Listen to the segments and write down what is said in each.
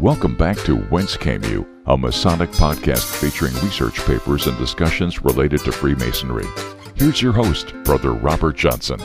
Welcome back to Whence, a Masonic podcast featuring research papers and discussions related to Freemasonry. Here's your host, Brother Robert Johnson.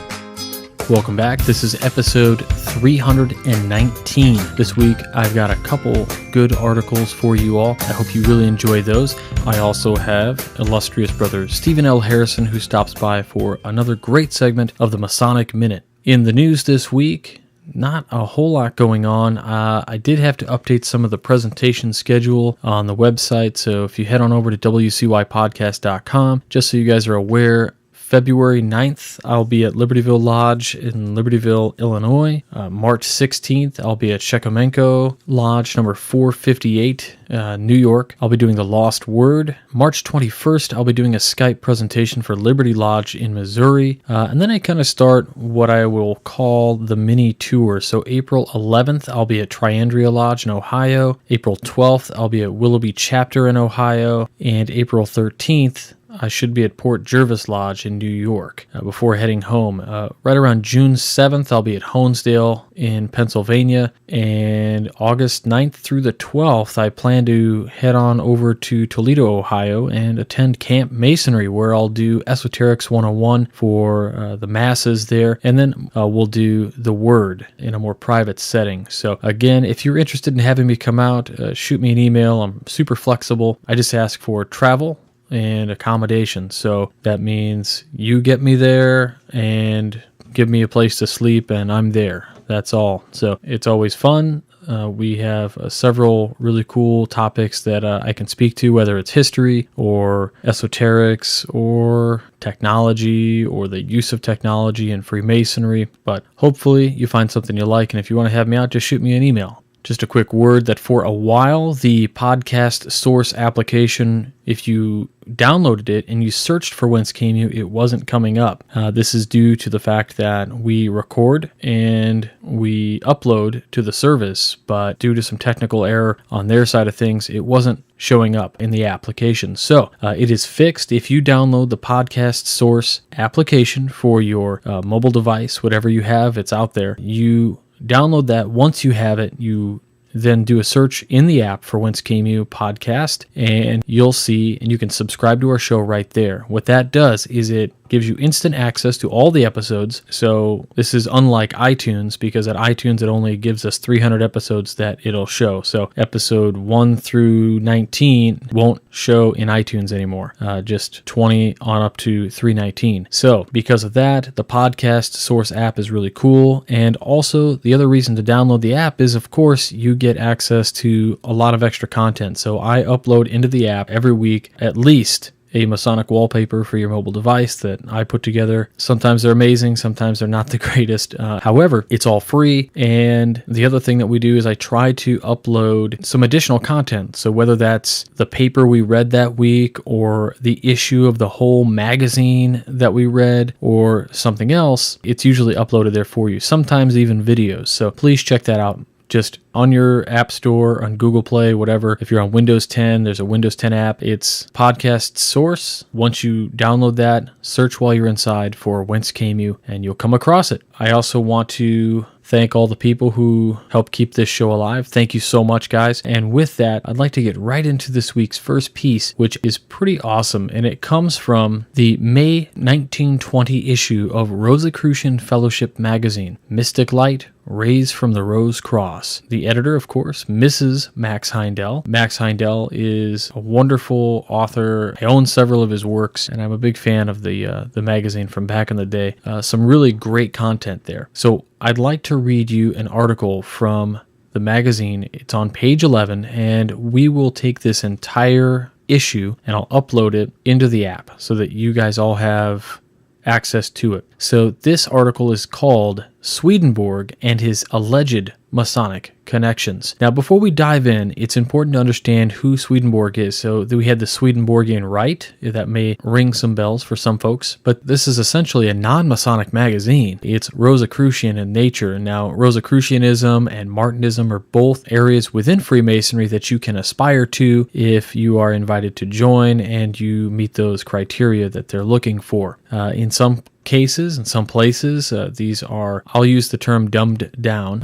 Welcome back. This is episode 319. This week, I've got a couple good articles for you all. I hope you really enjoy those. I also have illustrious brother Stephen L. Harrison, who stops by for another great segment of the Masonic Minute. In the news this week, not a whole lot going on. I did have to update some of the presentation schedule on the website, so if you head on over to wcypodcast.com, just so you guys are aware, February 9th, I'll be at Libertyville Lodge in Libertyville, Illinois. March 16th, I'll be at Shekomenko Lodge number 458, New York. I'll be doing The Lost Word. March 21st, I'll be doing a Skype presentation for Liberty Lodge in Missouri. And then I kind of start what I will call the mini tour. So April 11th, I'll be at Triandria Lodge in Ohio. April 12th, I'll be at Willoughby Chapter in Ohio. And April 13th, I should be at Port Jervis Lodge in New York before heading home. Right around June 7th, I'll be at Honesdale in Pennsylvania. And August 9th through the 12th, I plan to head on over to Toledo, Ohio, and attend Camp Masonry, where I'll do Esoterics 101 for the masses there. And then we'll do the Word in a more private setting. So again, if you're interested in having me come out, shoot me an email. I'm super flexible. I just ask for travel and accommodation. So that means you get me there and give me a place to sleep and I'm there. That's all. So it's always fun. We have several really cool topics that I can speak to, whether it's history or esoterics or technology or the use of technology in Freemasonry. But hopefully you find something you like. And if you want to have me out, just shoot me an email. Just a quick word that for a while, the podcast source application, if you downloaded it and you searched for Whence Came You, it wasn't coming up. This is due to the fact that we record and we upload to the service, but due to some technical error on their side of things, it wasn't showing up in the application. So it is fixed. If you download the podcast source application for your mobile device, whatever you have, it's out there. You download that. Once you have it, you then do a search in the app for Whence Came You podcast, and you'll see, and you can subscribe to our show right there. What that does is it gives you instant access to all the episodes. So this is unlike iTunes, because at iTunes it only gives us 300 episodes that it'll show. So episode 1 through 19 won't show in iTunes anymore, just 20 on up to 319. So because of that, the podcast source app is really cool. And also the other reason to download the app is, of course, you get access to a lot of extra content. So I upload into the app every week at least a Masonic wallpaper for your mobile device that I put together. Sometimes they're amazing, sometimes they're not the greatest. However, it's all free. And the other thing that we do is I try to upload some additional content. So whether that's the paper we read that week, or the issue of the whole magazine that we read, or something else, it's usually uploaded there for you. Sometimes even videos. So please check that out. Just on your app store, on Google Play, whatever. If you're on Windows 10, there's a Windows 10 app. It's Podcast Source. Once you download that, search while you're inside for Whence Came You, and you'll come across it. I also want to thank all the people who help keep this show alive. Thank you so much, guys. And with that, I'd like to get right into this week's first piece, which is pretty awesome. And it comes from the May 1920 issue of Rosicrucian Fellowship Magazine, Mystic Light, Rays from the Rose Cross. The editor, of course, Mrs. Max Heindel. Max Heindel is a wonderful author. I own several of his works, and I'm a big fan of the magazine from back in the day. Some really great content there. So I'd like to read you an article from the magazine. It's on page 11, and we will take this entire issue and I'll upload it into the app so that you guys all have access to it. So this article is called Swedenborg and His Alleged Masonic Connections. Now, before we dive in, it's important to understand who Swedenborg is. So we had the Swedenborgian Rite. That may ring some bells for some folks, but this is essentially a non-Masonic magazine. It's Rosicrucian in nature. Now, Rosicrucianism and Martinism are both areas within Freemasonry that you can aspire to if you are invited to join and you meet those criteria that they're looking for. In some cases, in some places, these are, I'll use the term dumbed down,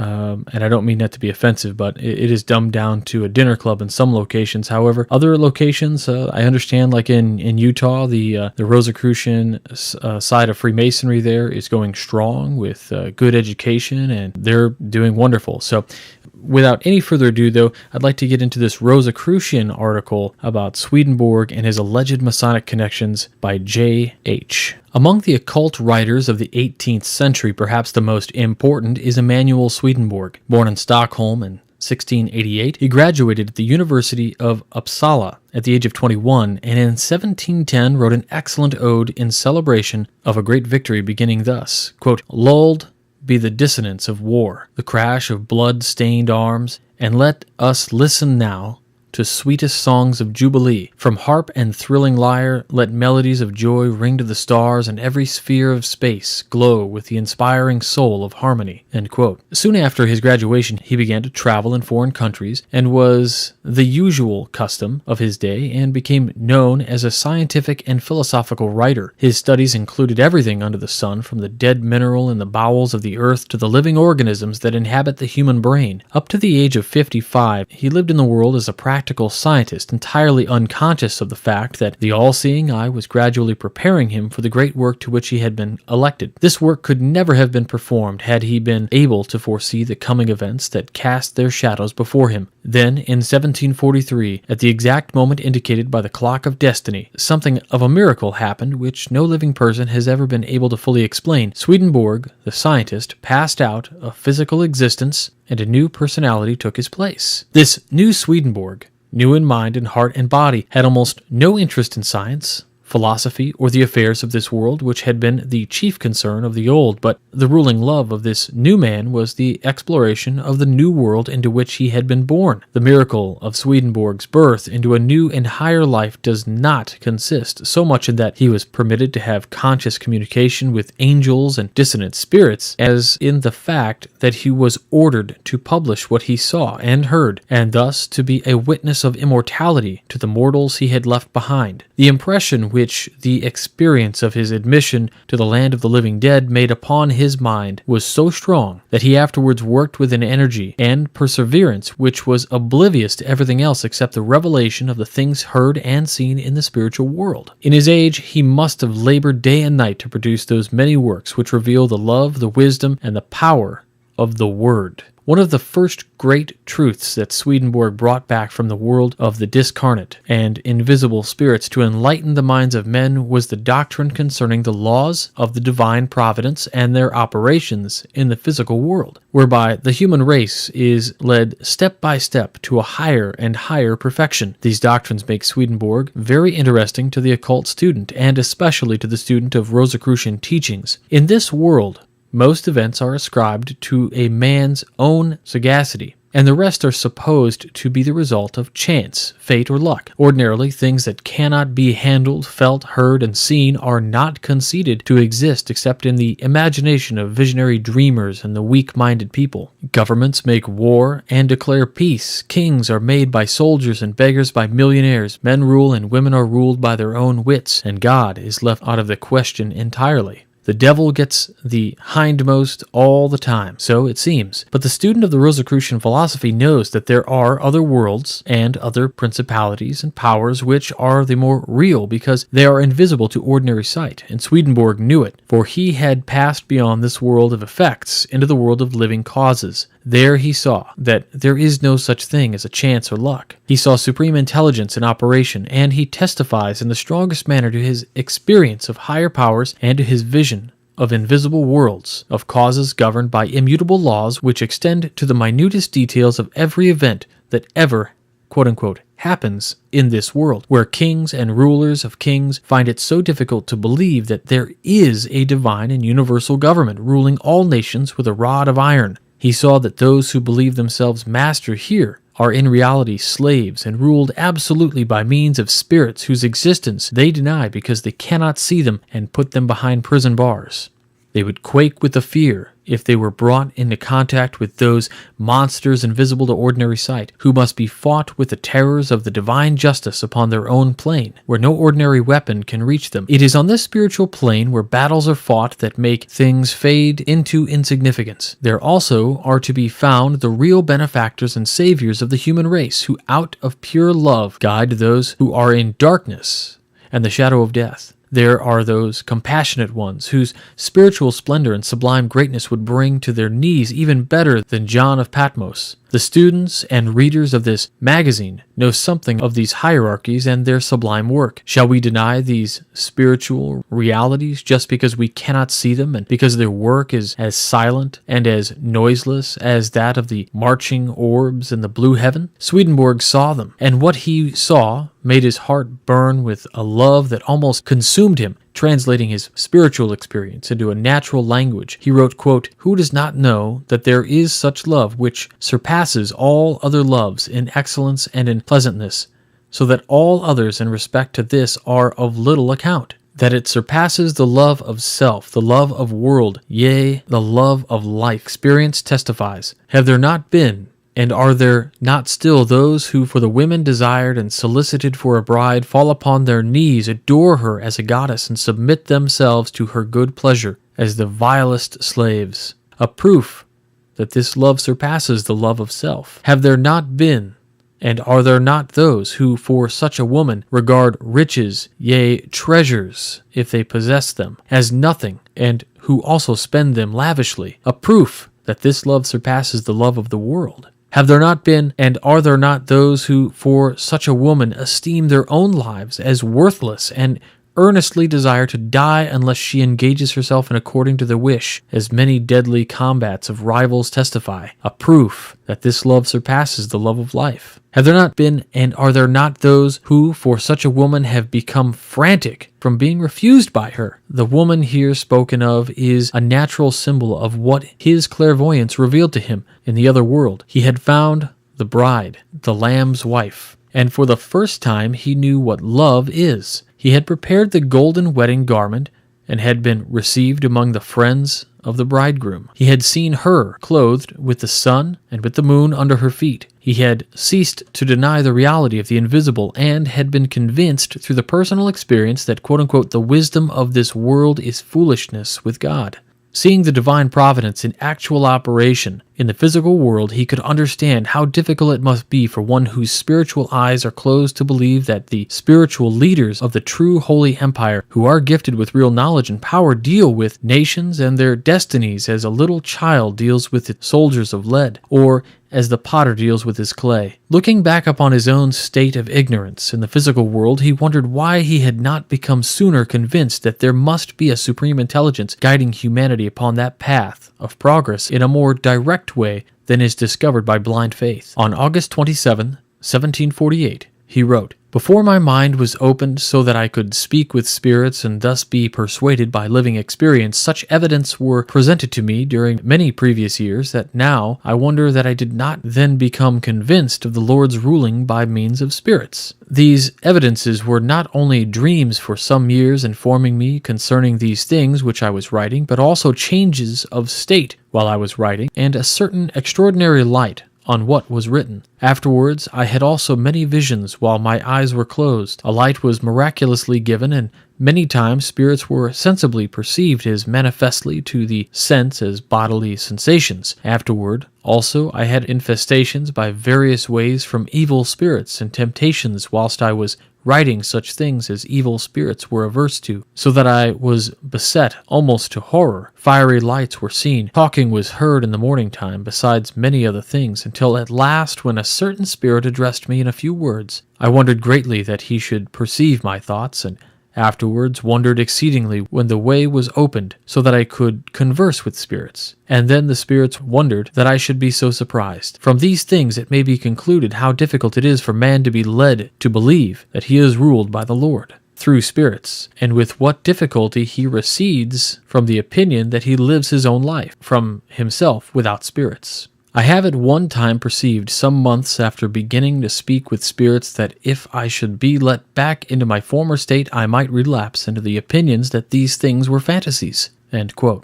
and I don't mean that to be offensive, but it is dumbed down to a dinner club in some locations. However, other locations, I understand, like in Utah, the Rosicrucian side of Freemasonry there is going strong with good education, and they're doing wonderful. So without any further ado, though, I'd like to get into this Rosicrucian article about Swedenborg and his alleged Masonic connections by J.H. Among the occult writers of the 18th century, perhaps the most important is Emmanuel Swedenborg. Born in Stockholm in 1688, he graduated at the University of Uppsala at the age of 21, and in 1710 wrote an excellent ode in celebration of a great victory, beginning thus, quote, "Lulled be the dissonance of war, the crash of blood-stained arms, and let us listen now to sweetest songs of jubilee. From harp and thrilling lyre, let melodies of joy ring to the stars, and every sphere of space glow with the inspiring soul of harmony." End quote. Soon after his graduation, he began to travel in foreign countries, and was the usual custom of his day, and became known as a scientific and philosophical writer. His studies included everything under the sun, from the dead mineral in the bowels of the earth to the living organisms that inhabit the human brain. Up to the age of 55, he lived in the world as a practical scientist, entirely unconscious of the fact that the all-seeing eye was gradually preparing him for the great work to which he had been elected. This work could never have been performed had he been able to foresee the coming events that cast their shadows before him. Then, in 1743, at the exact moment indicated by the clock of destiny, something of a miracle happened which no living person has ever been able to fully explain. Swedenborg, the scientist, passed out of physical existence, and a new personality took his place. This new Swedenborg, new in mind and heart and body, had almost no interest in science, philosophy, or the affairs of this world, which had been the chief concern of the old, but the ruling love of this new man was the exploration of the new world into which he had been born. The miracle of Swedenborg's birth into a new and higher life does not consist so much in that he was permitted to have conscious communication with angels and dissonant spirits, as in the fact that he was ordered to publish what he saw and heard, and thus to be a witness of immortality to the mortals he had left behind. The impression which the experience of his admission to the land of the living dead made upon his mind was so strong that he afterwards worked with an energy and perseverance which was oblivious to everything else except the revelation of the things heard and seen in the spiritual world. In his age, he must have labored day and night to produce those many works which reveal the love, the wisdom, and the power of the Word. One of the first great truths that Swedenborg brought back from the world of the discarnate and invisible spirits to enlighten the minds of men was the doctrine concerning the laws of the divine providence and their operations in the physical world, whereby the human race is led step by step to a higher and higher perfection. These doctrines make Swedenborg very interesting to the occult student, and especially to the student of Rosicrucian teachings. In this world, most events are ascribed to a man's own sagacity, and the rest are supposed to be the result of chance, fate, or luck. Ordinarily, things that cannot be handled, felt, heard, and seen are not conceded to exist except in the imagination of visionary dreamers and the weak-minded people. Governments make war and declare peace. Kings are made by soldiers and beggars by millionaires. Men rule and women are ruled by their own wits, and God is left out of the question entirely. The devil gets the hindmost all the time, so it seems. But the student of the Rosicrucian philosophy knows that there are other worlds and other principalities and powers which are the more real because they are invisible to ordinary sight, and Swedenborg knew it, for he had passed beyond this world of effects into the world of living causes. There he saw that there is no such thing as a chance or luck. He saw supreme intelligence in operation, and he testifies in the strongest manner to his experience of higher powers and to his vision of invisible worlds, of causes governed by immutable laws which extend to the minutest details of every event that ever, quote-unquote, happens in this world, where kings and rulers of kings find it so difficult to believe that there is a divine and universal government ruling all nations with a rod of iron. He saw that those who believe themselves master here are in reality slaves and ruled absolutely by means of spirits whose existence they deny because they cannot see them and put them behind prison bars. They would quake with the fear if they were brought into contact with those monsters invisible to ordinary sight, who must be fought with the terrors of the divine justice upon their own plane, where no ordinary weapon can reach them. It is on this spiritual plane where battles are fought that make things fade into insignificance. There also are to be found the real benefactors and saviors of the human race, who out of pure love guide those who are in darkness and the shadow of death. There are those compassionate ones whose spiritual splendor and sublime greatness would bring to their knees even better than John of Patmos. The students and readers of this magazine know something of these hierarchies and their sublime work. Shall we deny these spiritual realities just because we cannot see them and because their work is as silent and as noiseless as that of the marching orbs in the blue heaven? Swedenborg saw them, and what he saw made his heart burn with a love that almost consumed him. Translating his spiritual experience into a natural language, he wrote, quote, "Who does not know that there is such love which surpasses all other loves in excellence and in pleasantness, so that all others in respect to this are of little account? That it surpasses the love of self, the love of world, yea, the love of life. Experience testifies. Have there not been, and are there not still those who for the women desired and solicited for a bride fall upon their knees, adore her as a goddess, and submit themselves to her good pleasure as the vilest slaves? A proof that this love surpasses the love of self. Have there not been, and are there not those who for such a woman regard riches, yea, treasures, if they possess them, as nothing, and who also spend them lavishly? A proof that this love surpasses the love of the world. Have there not been, and are there not those who for such a woman esteem their own lives as worthless and earnestly desire to die unless she engages herself in according to their wish, as many deadly combats of rivals testify? A proof that this love surpasses the love of life. Have there not been, and are there not those who for such a woman have become frantic from being refused by her? The woman here spoken of is a natural symbol of what his clairvoyance revealed to him in the other world. He had found the bride, the Lamb's wife, and for the first time he knew what love is. He had prepared the golden wedding garment and had been received among the friends of the bridegroom. He had seen her clothed with the sun and with the moon under her feet. He had ceased to deny the reality of the invisible and had been convinced through the personal experience that, quote-unquote, the wisdom of this world is foolishness with God. Seeing the divine providence in actual operation in the physical world, he could understand how difficult it must be for one whose spiritual eyes are closed to believe that the spiritual leaders of the true holy empire, who are gifted with real knowledge and power, deal with nations and their destinies as a little child deals with its soldiers of lead, or as the potter deals with his clay. Looking back upon his own state of ignorance in the physical world, he wondered why he had not become sooner convinced that there must be a supreme intelligence guiding humanity upon that path of progress in a more direct way than is discovered by blind faith. On August 27, 1748, he wrote, "Before my mind was opened so that I could speak with spirits and thus be persuaded by living experience, such evidence were presented to me during many previous years that now I wonder that I did not then become convinced of the Lord's ruling by means of spirits. These evidences were not only dreams for some years informing me concerning these things which I was writing, but also changes of state while I was writing, and a certain extraordinary light on what was written. Afterwards, I had also many visions while my eyes were closed. A light was miraculously given, and many times spirits were sensibly perceived as manifestly to the sense as bodily sensations. Afterward, also, I had infestations by various ways from evil spirits and temptations whilst I was writing such things as evil spirits were averse to, so that I was beset almost to horror. Fiery lights were seen, talking was heard in the morning time, besides many other things, until at last, when a certain spirit addressed me in a few words, I wondered greatly that he should perceive my thoughts, and afterwards wondered exceedingly when the way was opened so that I could converse with spirits. And then the spirits wondered that I should be so surprised. From these things it may be concluded how difficult it is for man to be led to believe that he is ruled by the Lord through spirits, and with what difficulty he recedes from the opinion that he lives his own life from himself without spirits. I have at one time perceived, some months after beginning to speak with spirits, that if I should be let back into my former state, I might relapse into the opinions that these things were fantasies." End quote.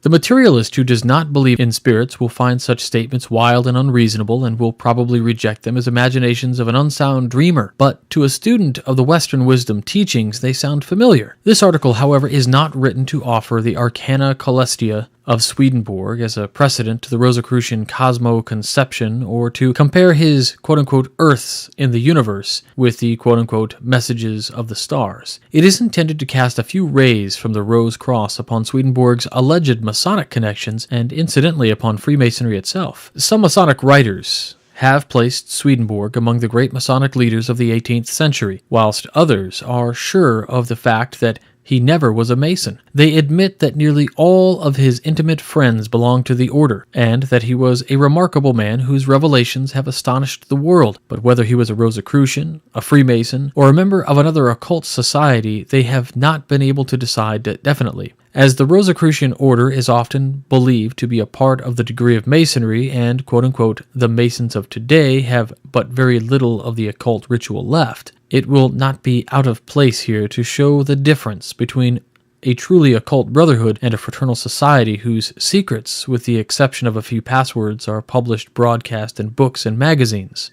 The materialist who does not believe in spirits will find such statements wild and unreasonable and will probably reject them as imaginations of an unsound dreamer. But to a student of the Western wisdom teachings, they sound familiar. This article, however, is not written to offer the Arcana Coelestia of Swedenborg as a precedent to the Rosicrucian cosmo-conception or to compare his quote-unquote Earths in the universe with the quote-unquote messages of the stars. It is intended to cast a few rays from the Rose Cross upon Swedenborg's alleged Masonic connections and incidentally upon Freemasonry itself. Some Masonic writers have placed Swedenborg among the great Masonic leaders of the 18th century, whilst others are sure of the fact that he never was a Mason. They admit that nearly all of his intimate friends belonged to the order, and that he was a remarkable man whose revelations have astonished the world. But whether he was a Rosicrucian, a Freemason, or a member of another occult society, they have not been able to decide definitely. As the Rosicrucian order is often believed to be a part of the degree of Masonry, and quote-unquote the Masons of today have but very little of the occult ritual left, it will not be out of place here to show the difference between a truly occult brotherhood and a fraternal society whose secrets, with the exception of a few passwords, are published broadcast in books and magazines.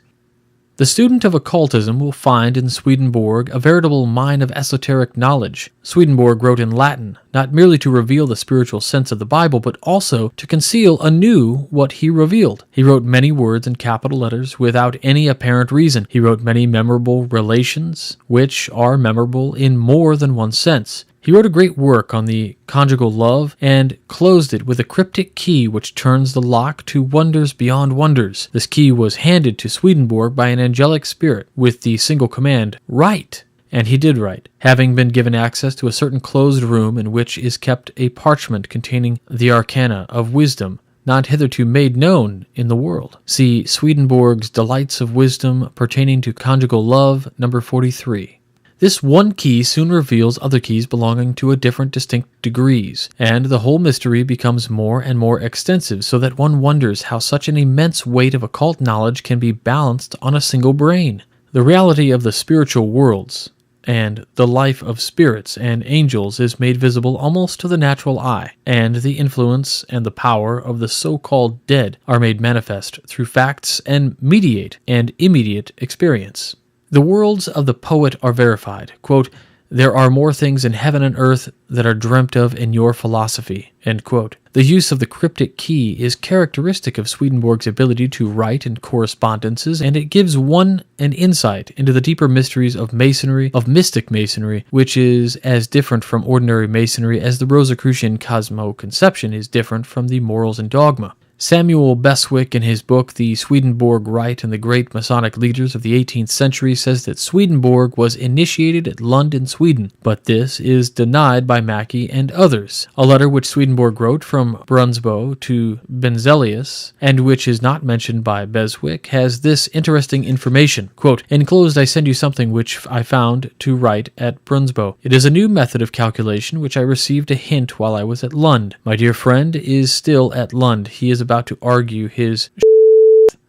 The student of occultism will find in Swedenborg a veritable mine of esoteric knowledge. Swedenborg wrote in Latin, not merely to reveal the spiritual sense of the Bible, but also to conceal anew what he revealed. He wrote many words in capital letters without any apparent reason. He wrote many memorable relations, which are memorable in more than one sense. He wrote a great work on the conjugal love and closed it with a cryptic key which turns the lock to wonders beyond wonders. This key was handed to Swedenborg by an angelic spirit with the single command, "Write!" And he did write, having been given access to a certain closed room in which is kept a parchment containing the arcana of wisdom not hitherto made known in the world. See Swedenborg's Delights of Wisdom pertaining to conjugal love, number 43. This one key soon reveals other keys belonging to a different distinct degrees, and the whole mystery becomes more and more extensive, so that one wonders how such an immense weight of occult knowledge can be balanced on a single brain. The reality of the spiritual worlds and the life of spirits and angels is made visible almost to the natural eye, and the influence and the power of the so-called dead are made manifest through facts and mediate and immediate experience. The words of the poet are verified. Quote, "There are more things in heaven and earth that are dreamt of in your philosophy." End quote. The use of the cryptic key is characteristic of Swedenborg's ability to write in correspondences, and it gives one an insight into the deeper mysteries of Masonry, of mystic Masonry, which is as different from ordinary Masonry as the Rosicrucian cosmo-conception is different from the morals and dogma. Samuel Beswick, in his book The Swedenborg Rite and the Great Masonic Leaders of the 18th Century, says that Swedenborg was initiated at Lund in Sweden, but this is denied by Mackey and others. A letter which Swedenborg wrote from Brunsbo to Benzelius, and which is not mentioned by Beswick, has this interesting information. Quote, "Enclosed I send you something which I found to write at Brunsbo. It is a new method of calculation which I received a hint while I was at Lund. My dear friend is still at Lund. He is about to argue his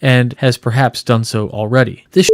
and has perhaps done so already. This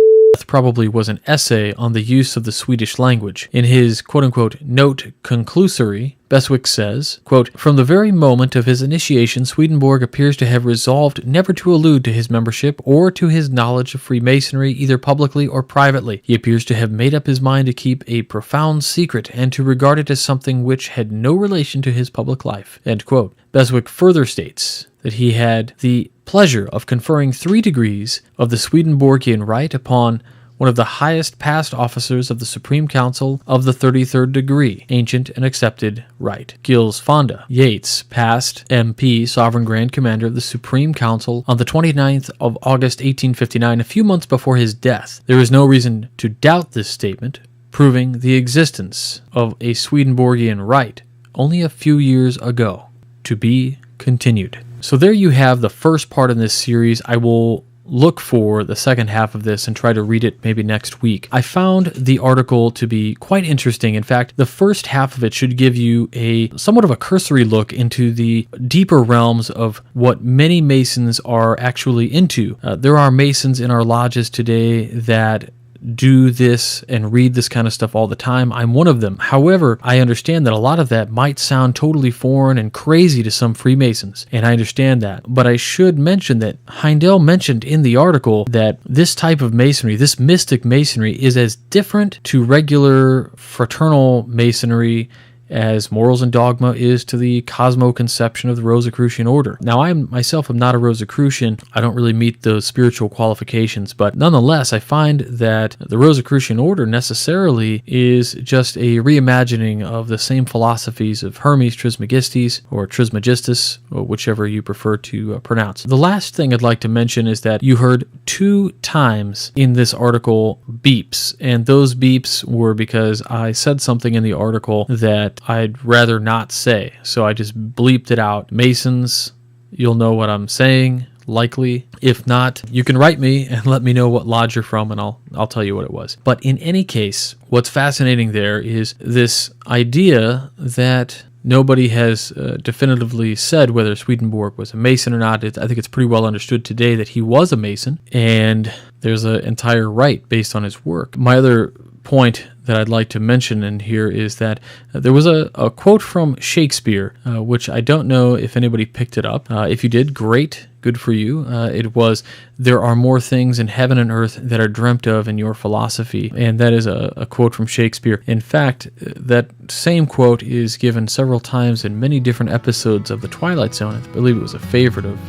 probably was an essay on the use of the Swedish language. In his quote-unquote note conclusory, Beswick says, quote, "From the very moment of his initiation, Swedenborg appears to have resolved never to allude to his membership or to his knowledge of Freemasonry either publicly or privately. He appears to have made up his mind to keep a profound secret and to regard it as something which had no relation to his public life." End quote. Beswick further states that he had the pleasure of conferring 3 degrees of the Swedenborgian Rite upon one of the highest past officers of the Supreme Council of the 33rd degree, ancient and accepted rite. Gilles Fonda Yates, past MP, Sovereign Grand Commander of the Supreme Council, on the 29th of August 1859, a few months before his death. There is no reason to doubt this statement, proving the existence of a Swedenborgian Rite only a few years ago. To be continued. So there you have the first part in this series. I will look for the second half of this and try to read it maybe next week. I found the article to be quite interesting. In fact, the first half of it should give you a somewhat of a cursory look into the deeper realms of what many Masons are actually into. There are Masons in our lodges today that do this and read this kind of stuff all the time. I'm one of them. However, I understand that a lot of that might sound totally foreign and crazy to some Freemasons, and I understand that. But I should mention that Heindel mentioned in the article that this type of Masonry, this mystic Masonry, is as different to regular fraternal Masonry as Morals and Dogma is to the cosmo-conception of the Rosicrucian order. Now, I myself am not a Rosicrucian. I don't really meet those spiritual qualifications, but nonetheless, I find that the Rosicrucian order necessarily is just a reimagining of the same philosophies of Hermes Trismegistus or Trismegistus, or whichever you prefer to pronounce. The last thing I'd like to mention is that you heard 2 times in this article beeps, and those beeps were because I said something in the article that I'd rather not say, so I just bleeped it out. Masons, you'll know what I'm saying, likely. If not, you can write me and let me know what lodge you're from, and I'll tell you what it was. But in any case, what's fascinating there is this idea that nobody has definitively said whether Swedenborg was a Mason or not. I think it's pretty well understood today that he was a Mason, and there's an entire right based on his work. My other point that I'd like to mention in here is that there was a quote from Shakespeare, which I don't know if anybody picked it up. If you did, great, good for you. It was, "There are more things in heaven and earth that are dreamt of in your philosophy," and that is a quote from Shakespeare. In fact, that same quote is given several times in many different episodes of The Twilight Zone. I believe it was a favorite of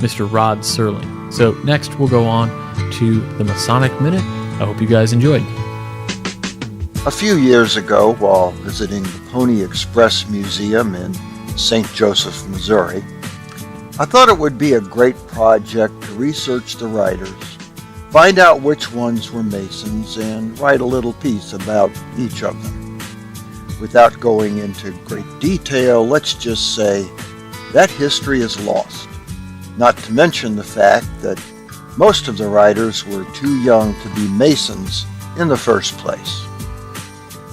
Mr. Rod Serling. So next we'll go on to the Masonic Minute. I hope you guys enjoyed. A few years ago, while visiting the Pony Express Museum in St. Joseph, Missouri, I thought it would be a great project to research the writers, find out which ones were Masons, and write a little piece about each of them. Without going into great detail, let's just say that history is lost, not to mention the fact that most of the writers were too young to be Masons in the first place.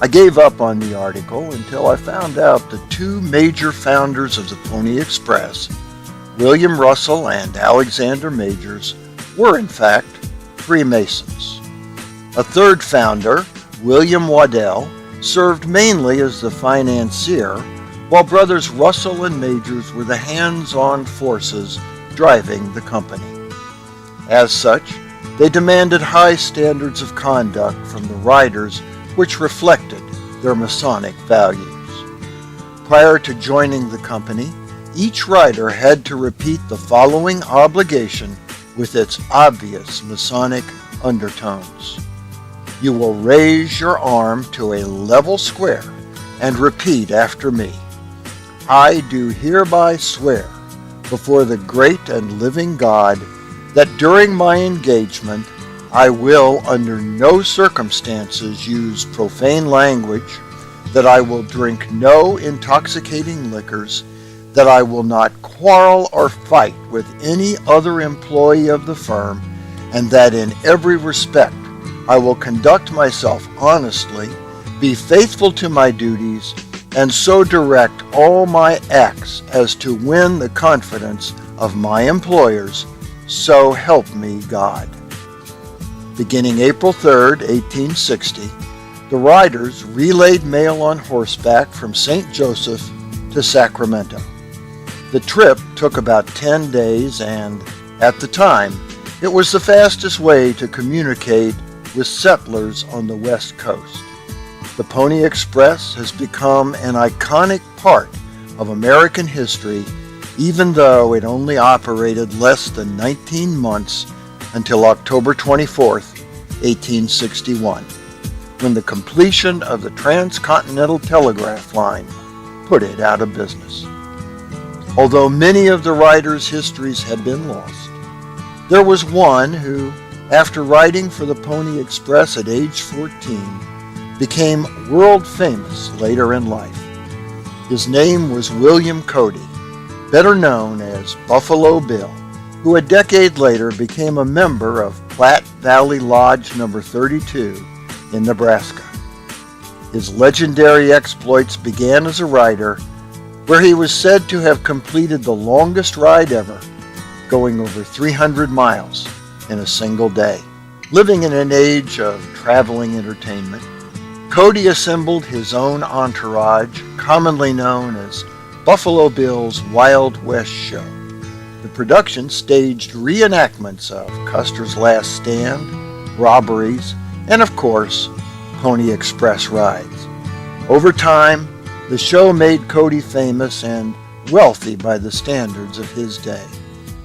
I gave up on the article until I found out the 2 major founders of the Pony Express, William Russell and Alexander Majors, were in fact Freemasons. A third founder, William Waddell, served mainly as the financier, while brothers Russell and Majors were the hands-on forces driving the company. As such, they demanded high standards of conduct from the writers, which reflected their Masonic values. Prior to joining the company, each writer had to repeat the following obligation with its obvious Masonic undertones. You will raise your arm to a level square and repeat after me. I do hereby swear before the great and living God that during my engagement I will under no circumstances use profane language, that I will drink no intoxicating liquors, that I will not quarrel or fight with any other employee of the firm, and that in every respect I will conduct myself honestly, be faithful to my duties, and so direct all my acts as to win the confidence of my employers. So help me God. Beginning April 3, 1860, the riders relayed mail on horseback from St. Joseph to Sacramento. The trip took about 10 days, and at the time, it was the fastest way to communicate with settlers on the West Coast. The Pony Express has become an iconic part of American history, even though it only operated less than 19 months until October 24, 1861, when the completion of the transcontinental telegraph line put it out of business. Although many of the writers' histories had been lost, there was one who, after writing for the Pony Express at age 14, became world famous later in life. His name was William Cody, better known as Buffalo Bill, who a decade later became a member of Platte Valley Lodge No. 32 in Nebraska. His legendary exploits began as a rider, where he was said to have completed the longest ride ever, going over 300 miles in a single day. Living in an age of traveling entertainment, Cody assembled his own entourage, commonly known as Buffalo Bill's Wild West Show. The production staged reenactments of Custer's Last Stand, robberies, and of course, Pony Express rides. Over time, the show made Cody famous and wealthy by the standards of his day.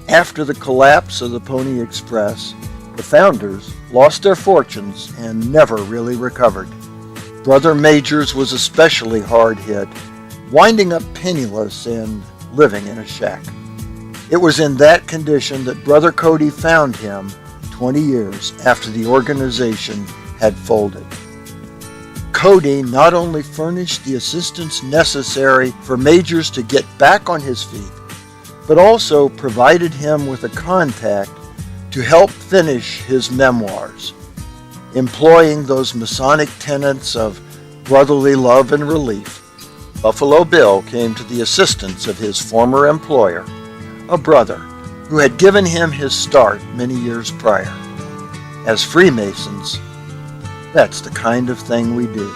After the collapse of the Pony Express, the founders lost their fortunes and never really recovered. Brother Majors was especially hard hit, winding up penniless and living in a shack. It was in that condition that Brother Cody found him 20 years after the organization had folded. Cody not only furnished the assistance necessary for Majors to get back on his feet, but also provided him with a contact to help finish his memoirs. Employing those Masonic tenets of brotherly love and relief, Buffalo Bill came to the assistance of his former employer, a brother who had given him his start many years prior. As Freemasons, that's the kind of thing we do.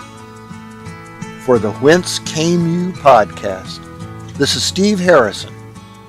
For the Whence Came You podcast, this is Steve Harrison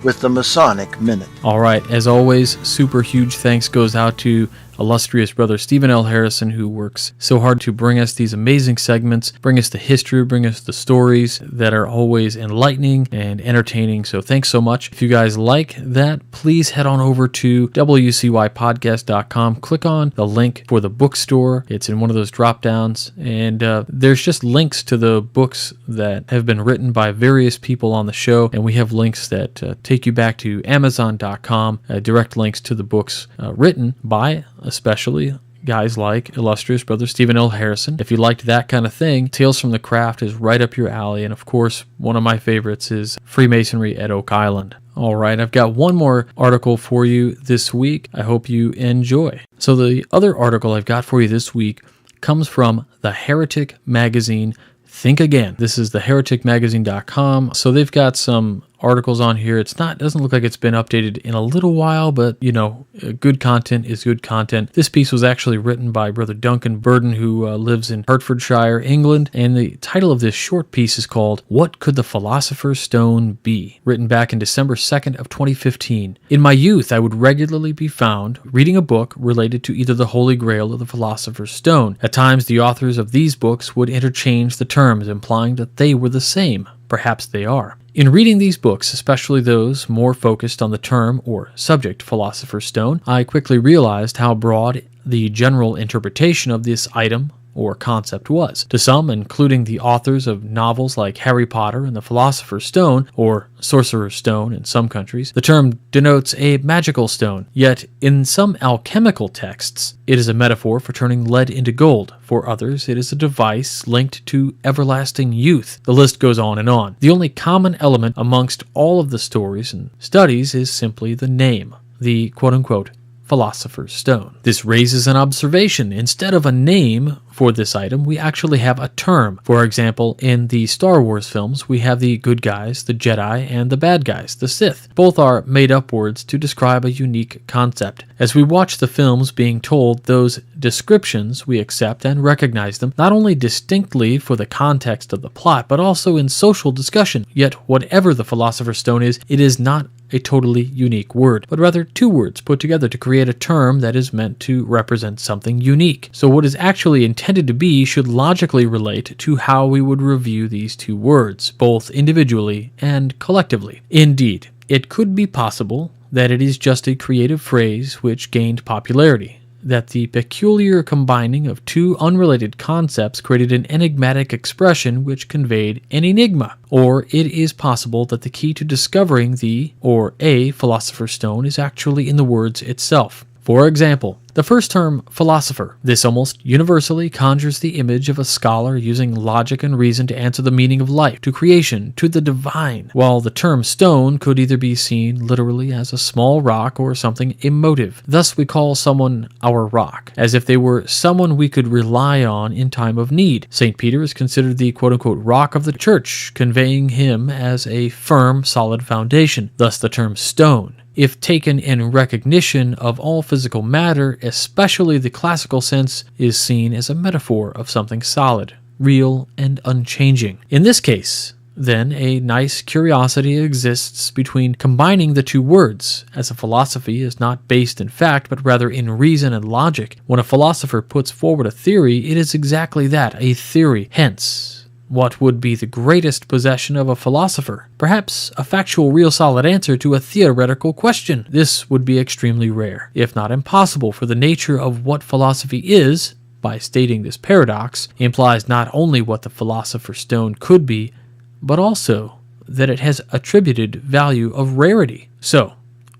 with the Masonic Minute. All right, as always, super huge thanks goes out to illustrious brother Stephen L. Harrison, who works so hard to bring us these amazing segments, bring us the history, bring us the stories that are always enlightening and entertaining. So thanks so much. If you guys like that, please head on over to wcypodcast.com. Click on the link for the bookstore. It's in one of those drop downs, and there's just links to the books that have been written by various people on the show, and we have links that take you back to Amazon.com, direct links to the books written by especially guys like illustrious brother Stephen L. Harrison. If you liked that kind of thing, Tales from the Craft is right up your alley. And of course, one of my favorites is Freemasonry at Oak Island. All right, I've got one more article for you this week. I hope you enjoy. So the other article I've got for you this week comes from the Heretic Magazine. Think Again. This is the hereticmagazine.com. So they've got some articles on here. Doesn't look like it's been updated in a little while, but good content is good content. This piece was actually written by Brother Duncan Burden, who lives in Hertfordshire, England, and the title of this short piece is called "What Could the Philosopher's Stone Be?" Written back in December 2nd of 2015. In my youth, I would regularly be found reading a book related to either the Holy Grail or the Philosopher's Stone. At times, the authors of these books would interchange the terms, implying that they were the same. Perhaps they are. In reading these books, especially those more focused on the term or subject Philosopher's Stone, I quickly realized how broad the general interpretation of this item or concept was. To some, including the authors of novels like Harry Potter and the Philosopher's Stone, or Sorcerer's Stone in some countries, the term denotes a magical stone. Yet, in some alchemical texts, it is a metaphor for turning lead into gold. For others, it is a device linked to everlasting youth. The list goes on and on. The only common element amongst all of the stories and studies is simply the name, the quote-unquote Philosopher's Stone. This raises an observation. Instead of a name for this item, we actually have a term. For example, in the Star Wars films, we have the good guys, the Jedi, and the bad guys, the Sith. Both are made up words to describe a unique concept. As we watch the films being told those descriptions, we accept and recognize them, not only distinctly for the context of the plot, but also in social discussion. Yet, whatever the Philosopher's Stone is, it is not a totally unique word, but rather two words put together to create a term that is meant to represent something unique. So what is actually intended to be should logically relate to how we would review these two words, both individually and collectively. Indeed, it could be possible that it is just a creative phrase which gained popularity, that the peculiar combining of two unrelated concepts created an enigmatic expression which conveyed an enigma. Or it is possible that the key to discovering the, or a, Philosopher's Stone is actually in the words itself. For example, the first term, philosopher. This almost universally conjures the image of a scholar using logic and reason to answer the meaning of life, to creation, to the divine, while the term stone could either be seen literally as a small rock or something emotive. Thus we call someone our rock, as if they were someone we could rely on in time of need. St. Peter is considered the quote-unquote rock of the church, conveying him as a firm, solid foundation. Thus the term stone if taken in recognition of all physical matter, especially the classical sense, is seen as a metaphor of something solid, real, and unchanging. In this case, then, a nice curiosity exists between combining the two words, as a philosophy is not based in fact, but rather in reason and logic. When a philosopher puts forward a theory, it is exactly that, a theory. Hence, what would be the greatest possession of a philosopher? Perhaps a factual, real, solid answer to a theoretical question. This would be extremely rare, if not impossible, for the nature of what philosophy is, by stating this paradox, implies not only what the philosopher's stone could be, but also that it has attributed value of rarity. So,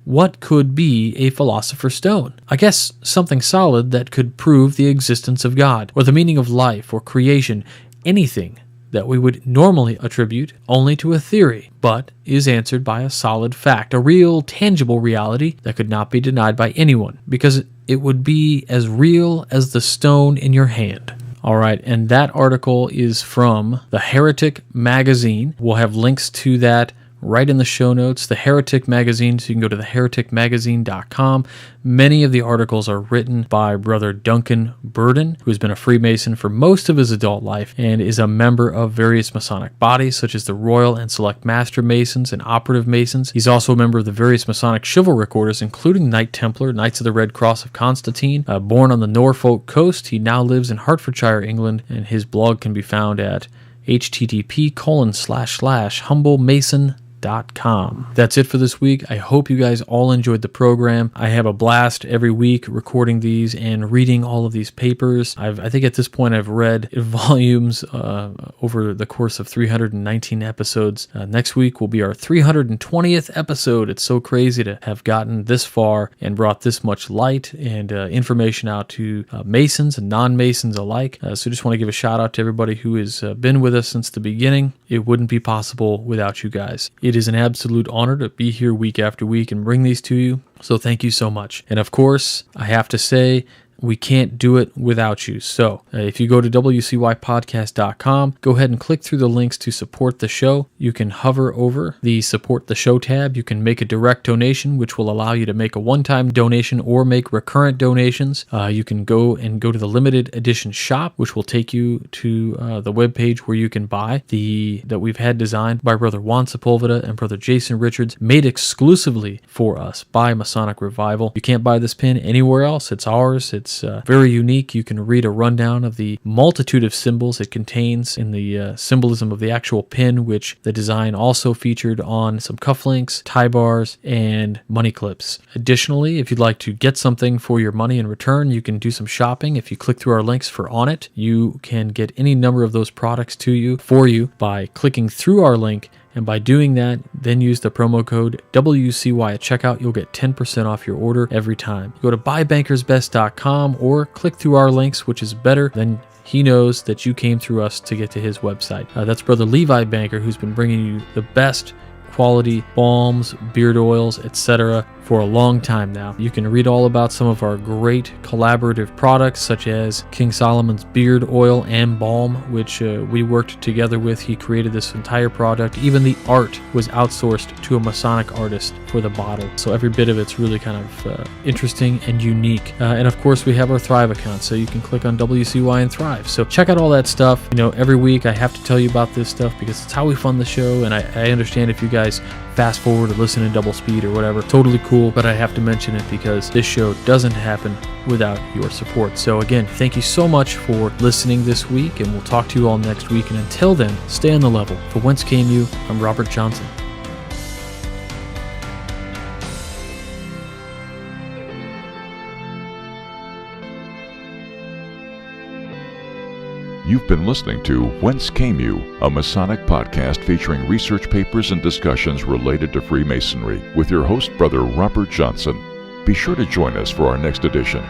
what could be a philosopher's stone? I guess something solid that could prove the existence of God, or the meaning of life, or creation, anything that we would normally attribute only to a theory, but is answered by a solid fact, a real, tangible reality that could not be denied by anyone, because it would be as real as the stone in your hand. All right, and that article is from the Heretic Magazine. We'll have links to that right in the show notes. The Heretic Magazine, so you can go to thehereticmagazine.com. Many of the articles are written by Brother Duncan Burden, who has been a Freemason for most of his adult life and is a member of various Masonic bodies, such as the Royal and Select Master Masons and Operative Masons. He's also a member of the various Masonic Chivalric Orders, including Knight Templar, Knights of the Red Cross of Constantine. Born on the Norfolk coast, he now lives in Hertfordshire, England, and his blog can be found at http://humblemason.com. That's it for this week. I hope you guys all enjoyed the program. I have a blast every week recording these and reading all of these papers. I think at this point I've read volumes over the course of 319 episodes. Next week will be our 320th episode. It's so crazy to have gotten this far and brought this much light and information out to Masons and non-Masons alike. So just want to give a shout out to everybody who has been with us since the beginning. It wouldn't be possible without you guys. It is an absolute honor to be here week after week and bring these to you. So thank you so much. And of course, I have to say, we can't do it without you. So if you go to wcypodcast.com, go ahead and click through the links to support the show. You can hover over the Support the Show tab. You can make a direct donation, which will allow you to make a one-time donation or make recurrent donations. You can go to the limited edition shop, which will take you to the webpage where you can buy that we've had designed by Brother Juan Sepulveda and Brother Jason Richards, made exclusively for us by Masonic Revival. You can't buy this pin anywhere else. It's ours. It's very unique. You can read a rundown of the multitude of symbols it contains in the symbolism of the actual pin, which the design also featured on some cufflinks, tie bars, and money clips. Additionally, if you'd like to get something for your money in return, you can do some shopping. If you click through our links for On It, you can get any number of those products for you by clicking through our link. And by doing that, then use the promo code WCY at checkout. You'll get 10% off your order every time. Go to buybankersbest.com or click through our links, which is better. Then he knows that you came through us to get to his website. That's Brother Levi Banker, who's been bringing you the best quality balms, beard oils, etc. for a long time now. You can read all about some of our great collaborative products, such as King Solomon's beard oil and balm, which we worked together with. He created this entire product. Even the art was outsourced to a Masonic artist for the bottle. So every bit of it's really kind of interesting and unique. And of course, we have our Thrive account, so you can click on WCY and Thrive. So check out all that stuff. Every week I have to tell you about this stuff because it's how we fund the show, and I understand if you guys fast forward or listen in double speed or whatever, totally cool, but I have to mention it because this show doesn't happen without your support. So again, thank you so much for listening this week, and we'll talk to you all next week. And until then, stay on the level. For Whence Came You, I'm Robert Johnson. You've been listening to Whence Came You, a Masonic podcast featuring research papers and discussions related to Freemasonry with your host, Brother Robert Johnson. Be sure to join us for our next edition.